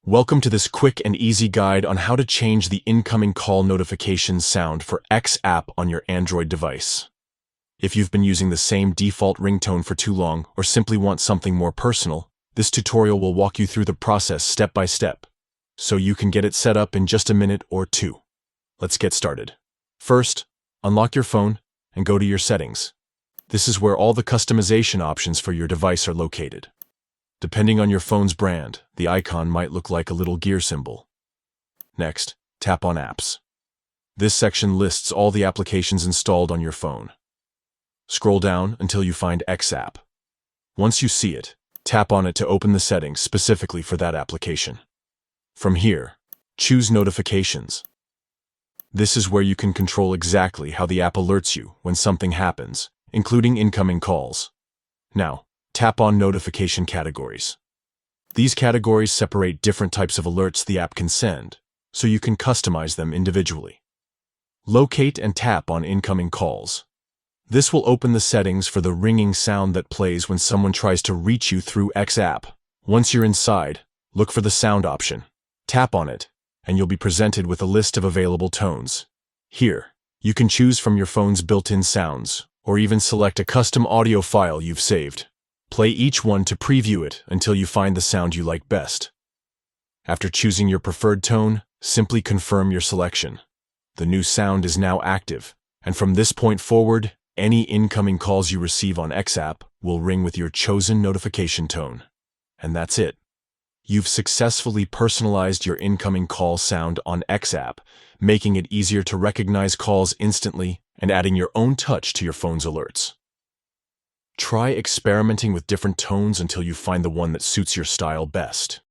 Welcome to this quick and easy guide on how to change the incoming call notifications sound for X app on your Android device. If you've been using the same default ringtone for too long or simply want something more personal, this tutorial will walk you through the process step by step, so you can get it set up in just a minute or two. Let's get started. First, unlock your phone and go to your settings. This is where all the customization options for your device are located. Depending on your phone's brand, the icon might look like a little gear symbol. Next, tap on Apps. This section lists all the applications installed on your phone. Scroll down until you find X app. Once you see it, tap on it to open the settings specifically for that application. From here, choose Notifications. This is where you can control exactly how the app alerts you when something happens, including incoming calls. Now, tap on Notification Categories. These categories separate different types of alerts the app can send, so you can customize them individually. Locate and tap on Incoming Calls. This will open the settings for the ringing sound that plays when someone tries to reach you through X app. Once you're inside, look for the sound option. Tap on it, and you'll be presented with a list of available tones. Here, you can choose from your phone's built-in sounds, or even select a custom audio file you've saved. Play each one to preview it until you find the sound you like best. After choosing your preferred tone, simply confirm your selection. The new sound is now active, and from this point forward, any incoming calls you receive on X app will ring with your chosen notification tone. And that's it. You've successfully personalized your incoming call sound on X app, making it easier to recognize calls instantly and adding your own touch to your phone's alerts. Try experimenting with different tones until you find the one that suits your style best.